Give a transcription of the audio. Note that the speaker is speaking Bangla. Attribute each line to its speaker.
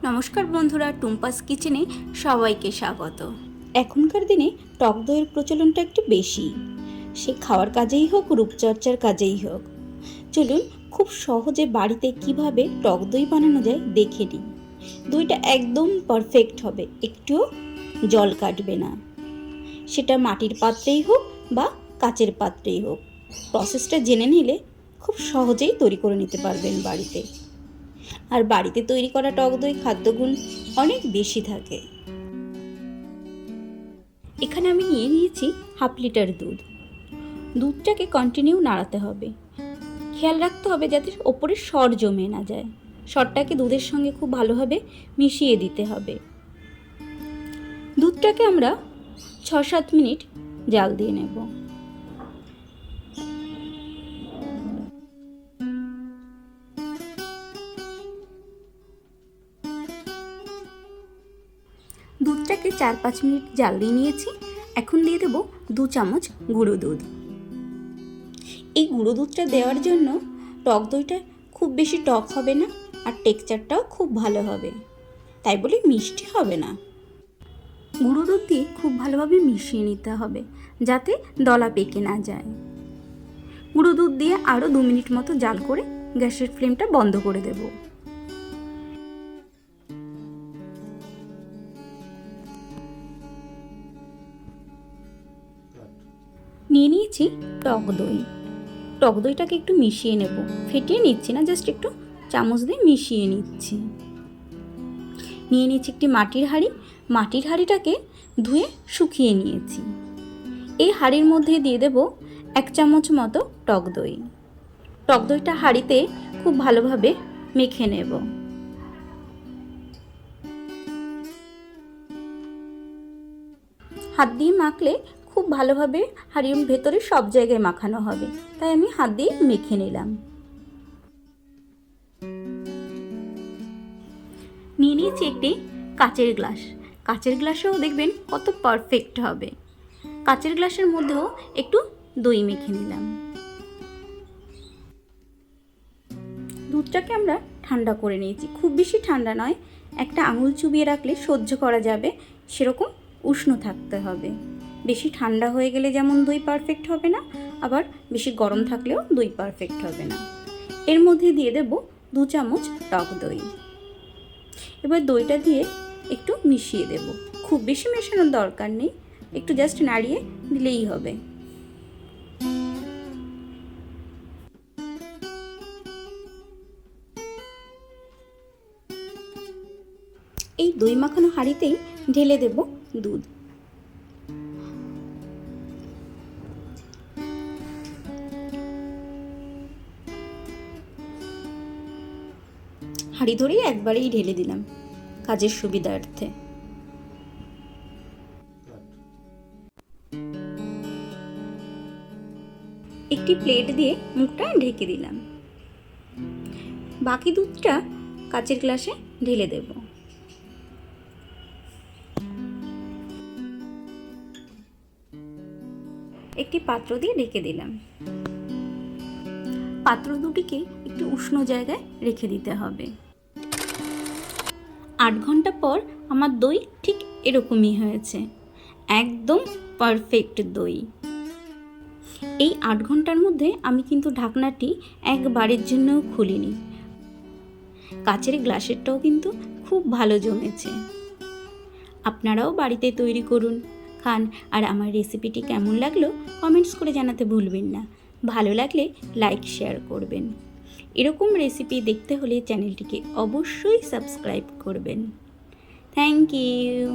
Speaker 1: নমস্কার বন্ধুরা, টুম্পাস কিচেনে সবাইকে স্বাগত। এখনকার দিনে টক দইয়ের প্রচলনটা একটু বেশি, সে খাওয়ার কাজেই হোক রূপচর্চার কাজেই হোক। চলুন খুব সহজে বাড়িতে কিভাবে টক দই বানানো যায় দেখে নিই। দইটা একদম পারফেক্ট হবে, একটুও জল কাটবে না। সেটা মাটির পাত্রেই হোক বা কাচের পাত্রেই হোক, প্রসেসটা জেনে নিলে খুব সহজেই তৈরি করে নিতে পারবেন বাড়িতে। আর বাড়িতে তৈরি করা টক দই খাদ্যগুণ অনেক বেশি থাকে। এখানে আমি নিয়ে নিয়েছি 1/2 লিটার দুধ। দুধটাকে কন্টিনিউ নাড়াতে হবে, খেয়াল রাখতে হবে যাতে ওপরে সর জমে না যায়। সরটাকে দুধের সঙ্গে খুব ভালোভাবে মিশিয়ে দিতে হবে। দুধটাকে আমরা 6-7 মিনিট জাল দিয়ে নেব। দুধটাকে 4-5 মিনিট জাল দিয়ে নিয়েছি। এখন দিয়ে দেব 2 চামচ গুঁড়ো দুধ। এই গুঁড়ো দুধটা দেওয়ার জন্য টক দইটা খুব বেশি টক হবে না, আর টেক্সচারটাও খুব ভালো হবে, তাই বলে মিষ্টি হবে না। গুঁড়ো দুধ দিয়ে খুব ভালোভাবে মিশিয়ে নিতে হবে যাতে দলা পেকে না যায়। গুঁড়ো দুধ দিয়ে আরও 2 মিনিট মতো জাল করে গ্যাসের ফ্লেমটা বন্ধ করে দেব। নিয়ে নিয়েছি টক দই। টক দইটাকে একটু মিশিয়ে নেব, ফেটিয়ে নিচ্ছি না, জাস্ট একটু চামচ দিয়ে মিশিয়ে নিচ্ছি। নিয়ে নিয়েছি একটি মাটির হাঁড়ি। মাটির হাঁড়িটাকে ধুয়ে শুকিয়ে নিয়েছি। এই হাঁড়ির মধ্যে দিয়ে দেব 1 চামচ মতো টক দই। টক দইটা হাঁড়িতে খুব ভালোভাবে মেখে নেব। হাত দিয়ে মাখলে খুব ভালোভাবে হাঁড়ির ভেতরে সব জায়গায় মাখানো হবে, তাই আমি হাত দিয়ে মেখে নিলাম। নিয়ে নিয়েছি একটি কাচের গ্লাস। কাচের গ্লাসেও দেখবেন কত পারফেক্ট হবে। কাচের গ্লাসের মধ্যেও একটু দই মেখে নিলাম। দুধটাকে আমরা ঠান্ডা করে নিয়েছি, খুব বেশি ঠান্ডা নয়, একটা আঙুল চুবিয়ে রাখলে সহ্য করা যাবে সেরকম উষ্ণ থাকতে হবে। বেশি ঠান্ডা হয়ে গেলে যেমন দই পারফেক্ট হবে না, আবার বেশি গরম থাকলেও দই পারফেক্ট হবে না। এর মধ্যে দিয়ে দেব 2 চামচ টক দই। এবার দইটা দিয়ে একটু মিশিয়ে দেব। খুব বেশি মেশানোর দরকার নেই, একটু জাস্ট নাড়িয়ে দিলেই হবে। এই দই মাখানো হাঁড়িতেই ঢেলে দেব দুধ। হাঁড়ি ধরেই একবারেই ঢেলে দিলাম কাজের সুবিধার্থে। একটি প্লেট দিয়ে মুখটা ঢেকে দিলাম। বাকি দুধটা কাচের গ্লাসে ঢেলে দেব। একটি পাত্র দিয়ে ঢেকে দিলাম। পাত্র দুটিকে একটু উষ্ণ জায়গায় রেখে দিতে হবে। 8 ঘন্টা পর আমার দই ঠিক এরকমই হয়েছে, একদম পারফেক্ট দই। এই 8 ঘন্টার মধ্যে আমি কিন্তু ঢাকনাটি একবারের জন্যও খুলিনি। কাচের গ্লাসেরটাও কিন্তু খুব ভালো জমেছে। আপনারাও বাড়িতে তৈরি করুন, খান, আর আমার রেসিপিটি কেমন লাগলো কমেন্টস করে জানাতে ভুলবেন না। ভালো লাগলে লাইক শেয়ার করবেন। এরকম রেসিপি দেখতে হলে চ্যানেলটিকে অবশ্যই সাবস্ক্রাইব করবেন। Thank you.